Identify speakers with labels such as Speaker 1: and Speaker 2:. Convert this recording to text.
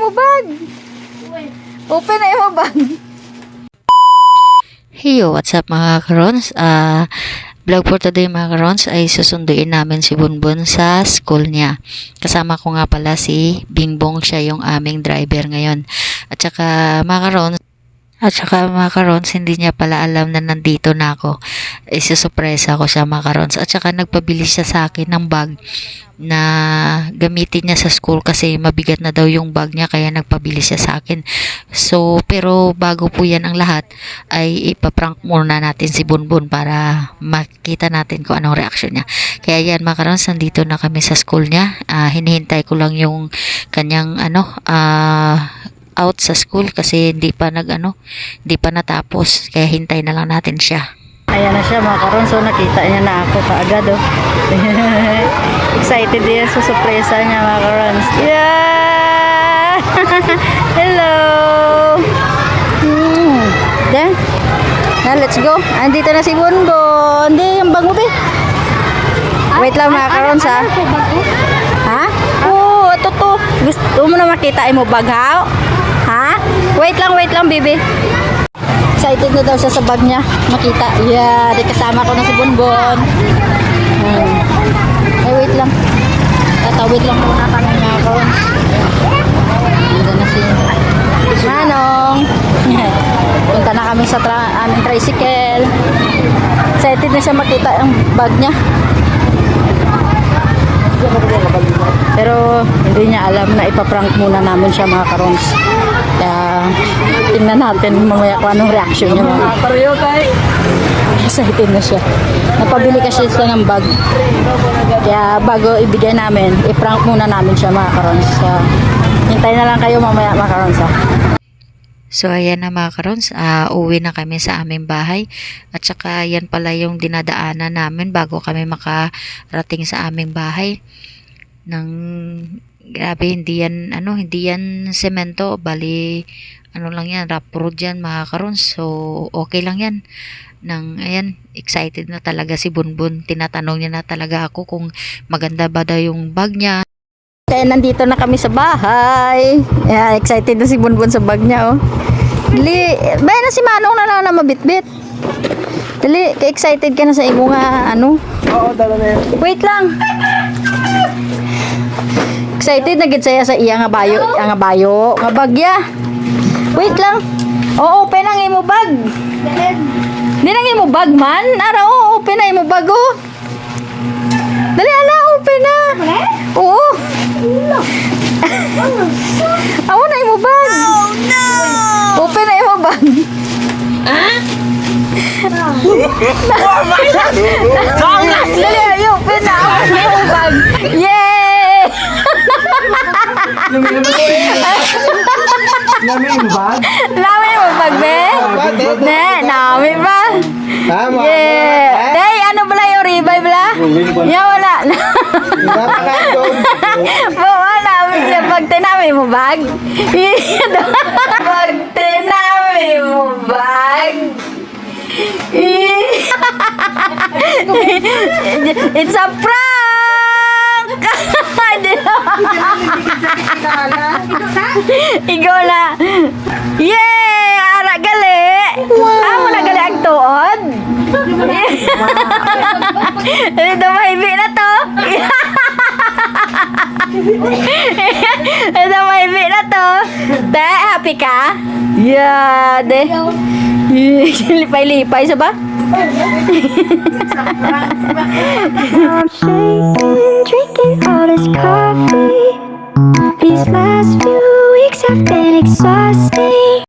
Speaker 1: mo bag. Open na mo bag.
Speaker 2: Hey, what's up mga karons? Vlog for today mga karons ay susunduin namin si Bunbun sa school niya. Kasama ko nga pala si Bingbong, siya yung aming driver ngayon. At saka mga karons, hindi niya pala alam na nandito na ako. Isusurpresa ko siya mga karons. At saka nagpabili siya sa akin ng bag na gamitin niya sa school kasi mabigat na daw yung bag niya, kaya nagpabili siya sa akin. So, pero bago po yan ang lahat, ay ipaprank muna natin si Bunbun para makita natin kung anong reaction niya. Kaya yan mga karons, nandito na kami sa school niya. Hinihintay ko lang yung kanyang out sa school kasi hindi pa natapos, kaya hintay na lang natin siya.
Speaker 1: Ayan na siya mga karon. So nakita niya na ako kaagad oh. Excited din sa surpresa niya mga karon. Yeah! Hello! Then, let's go. Andito na si Bunbun. Hindi, yung bag mo be. Wait lang mga karon ha. Ha? Oo, ito to. Gusto mo na makita mo bag ha? Ha? Wait lang baby. Excited na daw siya sa bag niya. Makita. Yeah, di kasama ko na si Bunbun. Ay, wait lang. Tatawid lang muna kami mga karon. Dito na si Manong. Punta na kami sa aming tricycle. Excited na siya makita ang bag niya. Pero hindi niya alam na ipaprank muna namin siya mga karons. Kaya tingnan natin mamaya kung anong reaction niya. Excited na siya. Napabili kasi siya ng bag. Kaya bago ibigay namin, iprank muna namin siya mga karons. Hintay na lang kayo mamaya mga karons.
Speaker 2: So ayan na mga karons, uwi na kami sa aming bahay. At saka yan pala yung dinadaanan namin bago kami makarating sa aming bahay. Grabe, hindi yan semento, bali lang yan, rough road yan mga karons. So okay lang yan. Ayan, excited na talaga si Bunbun. Tinatanong niya na talaga ako kung maganda ba daw yung bag niya.
Speaker 1: Kaya nandito na kami sa bahay. Yeah, excited na si Bunbun sa bag niya oh. Dali, bayan na si Manong na lang na mabitbit. Dali, ka-excited ka na sa imo nga
Speaker 3: Oo, dala na yan.
Speaker 1: Wait lang. Excited na gid saya sa iya nga bayo, nga bagya. Wait lang. Oo, open ang imo bag. Di nang imo bag man. Ara, open na imo bag oh. Dali ala, open na. Oo. Awo na imo bag. Oh no. Open na imo bag. Oh my God. Dali, ayo, open na. Open na imo bag. Yay!
Speaker 3: Nami yung bag?
Speaker 1: Nami mo bag, be? Ne, nami ba?
Speaker 3: Tama.
Speaker 1: Yeah. Day, ano bala yung ribay bala? Ya, wala. Wala. Pag tinami mo bag? Pag tinami mo bag? It's a prank! Ikaw na. Yay! Ara gali. Amo na gali ang tuod. Ito mahibi na to. Ito mahibi na to. Te, happy ka? Yeah, de. Lipay-lipay sa ba?
Speaker 4: I'm shaking, drinking all this coffee. These last few weeks have been exhausting.